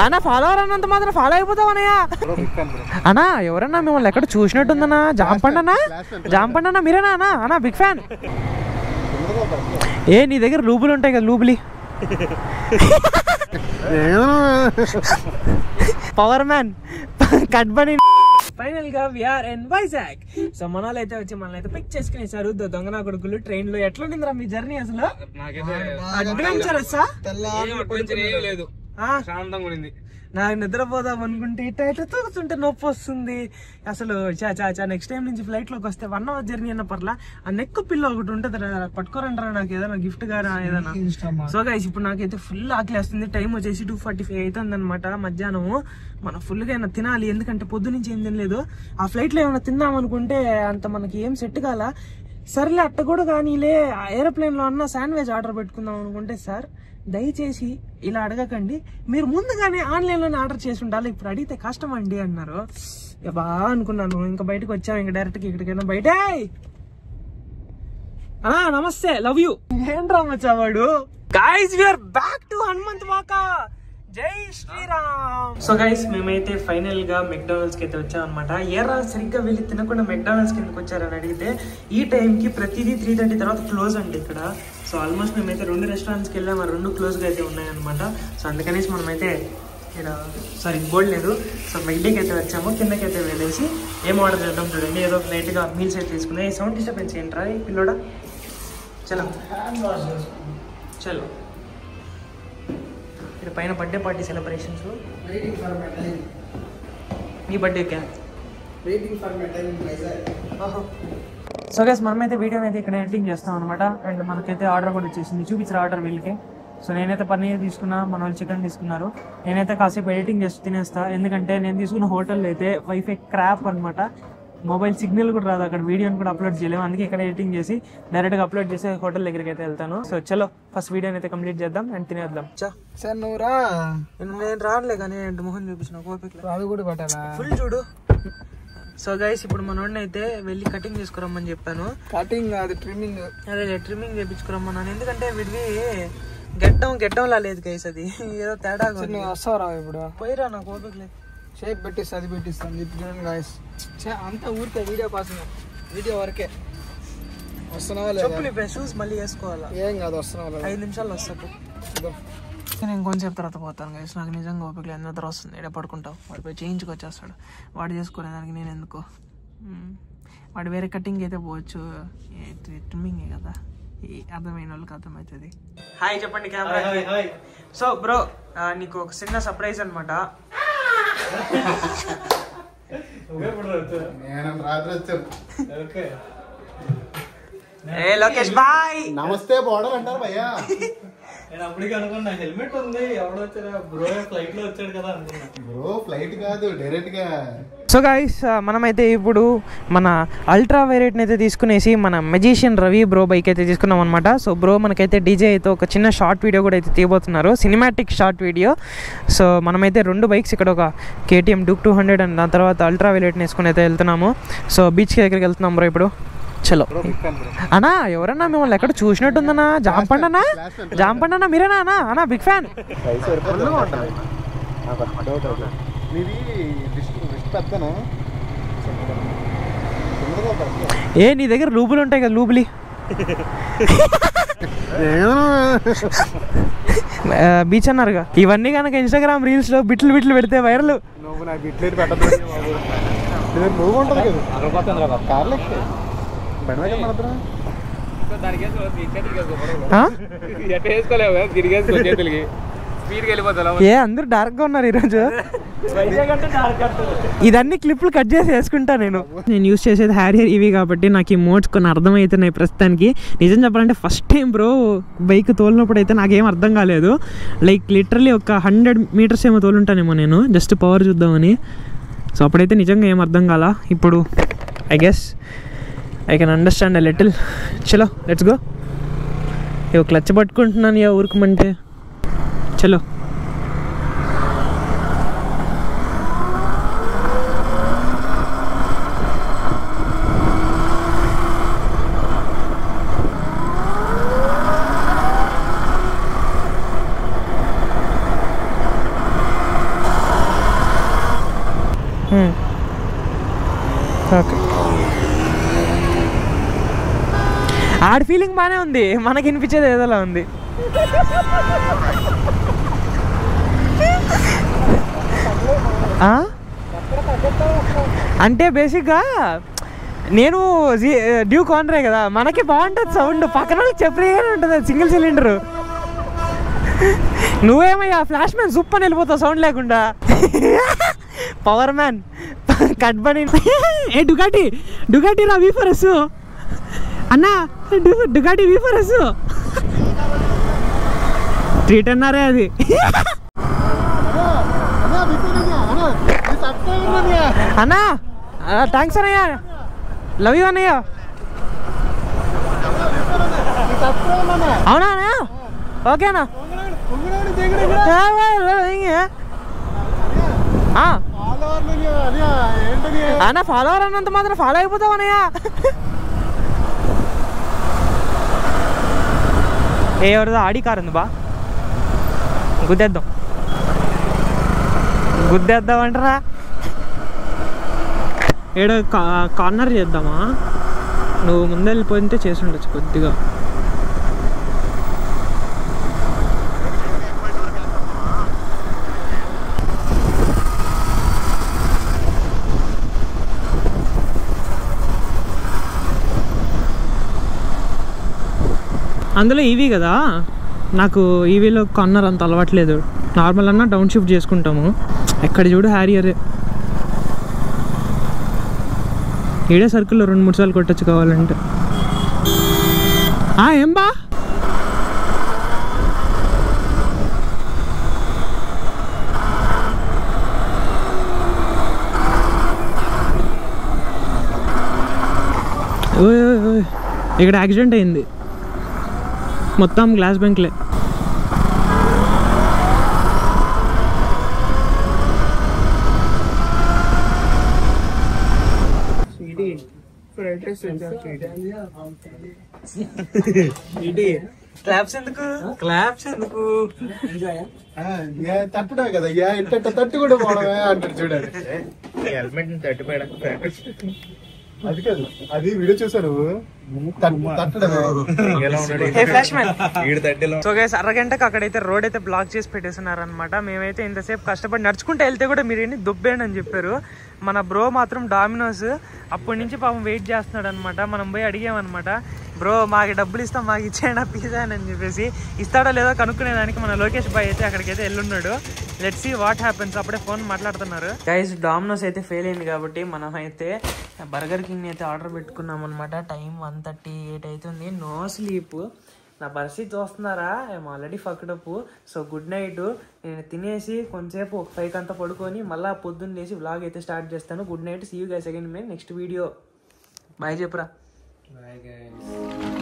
అన్నా ఫాలోవర్ అన్నంత మాత్రం ఫాలో అయిపోతావు అన్నయ్య. అన్నా ఎవరన్నా మిమ్మల్ని ఎక్కడ చూసినట్టుందన్నా? జాంపండి అన్న మీరేనా అన్నా? అన్నా బిగ్ ఫ్యాన్. ఏ నీ దగ్గర లూబులు ఉంటాయి కదా, లూబులి పవర్ మ్యాన్ కట్ బని. ఫైనల్ గా వీఆర్ ఇన్ వైజాగ్. సో మనలో అయితే వచ్చి మనల్ని అయితే పిక్ చేసుకునేసారు దొంగనా కొడుకులు ట్రైన్ లో. ఎట్లుండిందిరా మీ జర్నీ అసలు? అడ్వెంచరస్ లేదు, శాంతంగా ఉండింది. నాకు నిద్రపోదాం అనుకుంటే ఇట్లా తూగుతుంటే నొప్పి వస్తుంది అసలు. చా నెక్స్ట్ టైం నుంచి ఫ్లైట్ లోకి వస్తే 1 hour జర్నీ అన్న పర్లా ఆ నెక్ పిల్ల ఒకటి ఉంటుంది పట్టుకోరంటారా నాకు ఏదైనా గిఫ్ట్ గారా ఏదైనా. సో గైస్ ఇప్పుడు నాకైతే ఫుల్ ఆకలి వస్తుంది. టైం వచ్చేసి 2:45 అవుతుంది అనమాట మధ్యాహ్నం. మనం ఫుల్ గా ఏమైనా తినాలి, ఎందుకంటే పొద్దు నుంచి ఏం తినలేదు. ఆ ఫ్లైట్ లో ఏమైనా తిందాం అనుకుంటే అంత మనకి ఏం సెట్ కాల. సర్లే అట్ట కూడా కానీలే ఏరోప్లేన్ లో అన్న శాండ్విచ్ ఆర్డర్ పెట్టుకుందాం అనుకుంటే, సార్ దయచేసి ఇలా అడగకండి, మీరు ముందుగానే ఆన్లైన్ లోనే ఆర్డర్ చేసి ఉండాలి, ఇప్పుడు అడిగితే కష్టం అండి అన్నారు. బాగా అనుకున్నాను. ఇంకా బయటకు వచ్చాము, ఇంకా డైరెక్ట్ గా ఇక్కడికైనా బయట. నమస్తే, లవ్ యూ. ఏం రామచ్చావాడు. Guys we're back to Hanumanth Vaka. జై శ్రీరామ్. సో గైస్ మేమైతే ఫైనల్ గా మెక్డానల్డ్స్ కి అయితే వచ్చాం అనమాట. ఏరా సరిగ్గా వెళ్ళి తినకుండా మెక్డానల్డ్స్ కి ఎందుకు వచ్చారని అడిగితే, ఈ టైం కి ప్రతిదీ 3:30 తర్వాత క్లోజ్ అండి ఇక్కడ. సో ఆల్మోస్ట్ మేమైతే 2 restaurants కి వెళ్ళాము, 2 క్లోజ్ గా అయితే ఉన్నాయన్నమాట. సో అందుకనేసి మనమైతే ఇక్కడ బోర్డు లేదు. సో మెగ్డీకి అయితే వచ్చాము, కిందకి అయితే వెళ్ళేసి ఏం ఆర్డర్ చేద్దాం చూడండి. ఏదో లైట్ గా మీల్స్ అయితే తీసుకున్నాయి. సౌండ్ డిస్టర్బెన్స్ ఏంట్రా ఈ పిల్లోడా. చలో చలో. ఇక్కడ పైన బర్త్డే పార్టీ సెలబ్రేషన్స్. ఈ బర్త్డే క్యా సో గైస్ మనమైతే వీడియోని అయితే ఇక్కడ ఎడిటింగ్ చేస్తాం అనమాట. అండ్ మనకైతే ఆర్డర్ కూడా వచ్చేసింది, చూపించారు ఆర్డర్ వీళ్ళకి. సో నేనైతే పన్నీర్ తీసుకున్నా, మన వాళ్ళు చికెన్ తీసుకున్నారు. నేనైతే కాసేపు ఎడిటింగ్ చేసి తినేస్తా, ఎందుకంటే నేను తీసుకున్న హోటల్లో అయితే వైఫై క్రాప్ అనమాట. మొబైల్ సిగ్నల్ కూడా రాదు, అక్కడ వీడియోని కూడా అప్లోడ్ చేయలేము. అందుకే ఇక్కడ ఎడిటింగ్ చేసి డైరెక్ట్గా అప్లోడ్ చేసి హోటల్ దగ్గరికి అయితే వెళ్తాను. సో చలో ఫస్ట్ వీడియోని అయితే కంప్లీట్ చేద్దాం అండ్ తినేద్దాం. సార్ నువ్వు రా. నేను రానులే కానీ మొహం చూపించిన అవి కూడా పట్టాలా ఫుల్ చూడు. సో గైస్ ఇప్పుడు మనోడిని అయితే వెళ్ళి కటింగ్ చేసుకురమ్మని చెప్పాను. కటింగ్ అది ట్రిమ్మింగ్. అదే ట్రిమ్మింగ్ చేయించుకురమ్మన్నాను, ఎందుకంటే వీడివి గెడ్డంలా లేదు గైస్, అది ఏదో తేడా. వస్తావరా ఇప్పుడు? పోయిరా, నాకు ఓపిక లేదు. షేప్ పెట్టిస్తా, అది పెట్టిస్తాను చెప్పి గాయస్. అంతా ఊరికే వీడియో కోసం, వీడియో వరకే. వస్తున్నావా లేదా? షూస్ మళ్ళీ వేసుకోవాలా? ఏం కాదు, వస్తున్నావా? 5 నిమిషాలు వస్తాడు. నేను కొంచెంసేపు తర్వాత పోతాను గైస్, నాకు నిజంగా ఓపిక లేదు. నిద్ర వస్తుంది, ఇక్కడ పడుకుంటావు. వాడు పోయి చేయించుకొచ్చేస్తాడు, వాడు చేసుకోలేదానికి నేను ఎందుకు. వాడు వేరే కటింగ్ అయితే పోవచ్చు, ట్రిమ్మింగే కదా, అర్థమైన వాళ్ళకి అర్థమవుతుంది. హాయ్ చెప్పండి కెమెరా. సో బ్రో నీకు ఒక చిన్న సర్ప్రైజ్ అనమాట. లోకేష్ బాయ్. నమస్తే బోర్డర్ అంటారు భయ్యా. నేను అప్పటికి అనుకున్నా హెల్మెట్ ఉంది, ఎవడో వచ్చారా బ్రో ఫ్లైట్ లో వచ్చాడు కదా అనుకున్నా. బ్రో ఫ్లైట్ కాదు, డైరెక్ట్ గా. సో గైస్ మనమైతే ఇప్పుడు మన అల్ట్రా వైరెట్ని అయితే తీసుకునేసి మన మెజిషియన్ రవి బ్రో బైక్ అయితే తీసుకున్నాం అనమాట. సో బ్రో మనకైతే డీజే అయితే ఒక చిన్న షార్ట్ వీడియో కూడా అయితే తీయబోతున్నారు, సినిమాటిక్ షార్ట్ వీడియో. సో మనమైతే 2 బైక్స్, ఇక్కడ ఒక KTM Duke 200 అండ్ దాని తర్వాత అల్ట్రా వైరెట్ని వేసుకుని అయితే వెళ్తున్నాము. సో బీచ్ దగ్గరికి వెళ్తున్నాం బ్రో ఇప్పుడు. చలో అన్నా ఎవరన్నా మిమ్మల్ని ఎక్కడ చూసినట్టుందన్నా? జాంపండి అన్న మీరేనా అన్నా? అన్నా బిగ్ ఫ్యాన్. ఏ నీ దగ్గర లూబులు ఉంటాయి కదా, లూబులి బీచ్ అన్నారుగా. ఇవన్నీ కనుక ఇన్స్టాగ్రామ్ రీల్స్ లో బిట్లు పెడితే వైరల్. నువ్వు నాకు బిట్లు పెట్టదు, నువ్వు ఉంటుంది కదా కార్లు ఏ అందరూ డార్క్ గా ఉన్నారు ఈరోజు. ఇదన్నీ క్లిప్లు కట్ చేసి వేసుకుంటా. నేను యూస్ చేసేది హ్యారియర్ ఇవి కాబట్టి నాకు ఈ మోడ్స్ కొన్ని అర్థమవుతున్నాయి ప్రస్తుతానికి. నిజం చెప్పాలంటే ఫస్ట్ టైం బ్రో బైక్ తోలినప్పుడు అయితే నాకేం అర్థం కాలేదు. లైక్ లిటరలీ ఒక 100 meters ఏమో తోలుంటానేమో నేను, జస్ట్ పవర్ చూద్దామని. సో అప్పుడైతే నిజంగా ఏం అర్థం కాల. ఇప్పుడు I guess I can understand a little. చలో లెట్స్ గో. ఇవి క్లచ్ పట్టుకుంటున్నాను ఇక ఊరుకుమంటే. చలో ఆడి ఫీలింగ్ బాగానే ఉంది, మనకి వినిపించేది ఏదోలా ఉంది. అంటే బేసిక్గా నేను డ్యూక్ ఓనరే కదా, మనకి బాగుంటుంది సౌండ్, పక్కన వాళ్ళకి చెప్పలేగానే ఉంటుంది సింగిల్ సిలిండరు. నువ్వేమయ్యా ఫ్లాష్ మ్యాన్ సూప్ అని వెళ్ళిపోతావు సౌండ్ లేకుండా. పవర్ మ్యాన్ కట్ బని. ఏ డుగాటి రా V4S అన్నా, డుగాటి V4S 310 అది. అన్నా థ్యాంక్స్ అన్నయ్య, లవ్ యూ అన్నయ్య. అవునా అన్నయ్య, ఓకేనా అన్న. ఫాలోవర్ అన్నంత మాత్రం ఫాలో అయిపోతావు అన్నయ్య. ఎవరిదో ఆడి కార్ ఉంది బా, గుద్దేద్దాం అంటారా? ఏడో కార్నర్ చేద్దామా? నువ్వు ముందు వెళ్ళిపోతే చేసి ఉండొచ్చు కొద్దిగా. అందులో ఈవీ కదా, నాకు ఈవీలో కార్నర్ అంత అలవాట్లేదు. నార్మల్ అన్నా డౌన్ షిఫ్ట్ చేసుకుంటాము. ఎక్కడ చూడు హ్యారియరే. ఏడే సర్కిల్లో 2-3 సార్లు కొట్టచ్చు కావాలంటే. ఏం బా ఇక్కడ యాక్సిడెంట్ అయింది, మొత్తం గ్లాస్ బ్యాంక్లే. క్లాప్స్ ఎందుకు తట్టడే కదా, ఇంత తట్టు కూడా పోవడమే అంటారు చూడండి. హెల్మెట్ తట్టిపోయడం అది కాదు, అది వీడియో చూసాను. సో గైస్, అరగంటకు అక్కడైతే రోడ్ అయితే బ్లాక్ చేసి పెట్టేస్తున్నారు అనమాట. మేమైతే ఇంతసేపు కష్టపడి నడుచుకుంటూ వెళ్తే కూడా మీరు ఏంటి దుబ్బేయండి అని చెప్పారు. మన బ్రో మాత్రం డామినోస్ అప్పటి నుంచి పాపం వెయిట్ చేస్తున్నాడు అనమాట. మనం పోయి అడిగామన్నమాట, బ్రో మాకు డబ్బులు ఇస్తాం, మాకు ఇచ్చేయండి పిజ్జా అని చెప్పేసి. ఇస్తాడో లేదో కనుక్కునేదానికి మన లోకేష్ బాయ్ అయితే అక్కడికైతే వెళ్ళున్నాడు. Let's see what happens. అప్పుడే ఫోన్ మాట్లాడుతున్నారు. గైస్, డామినోస్ అయితే ఫెయిల్ అయింది కాబట్టి మనం అయితే బర్గర్ కింగ్ అయితే ఆర్డర్ పెట్టుకున్నాం అనమాట. టైం 1:38 అవుతుంది. No sleep. నా పరిస్థితి చూస్తున్నారా, I'm already fucked up. So good night. నేను తినేసి కొంచెంసేపు 5 అంతా పడుకొని మళ్ళీ పొద్దున్న లేసి వ్లాగ్ అయితే స్టార్ట్ చేస్తాను. Good night, see you guys again మే నెక్స్ట్ వీడియో. బాయ్ చెప్పురా. Bye guys.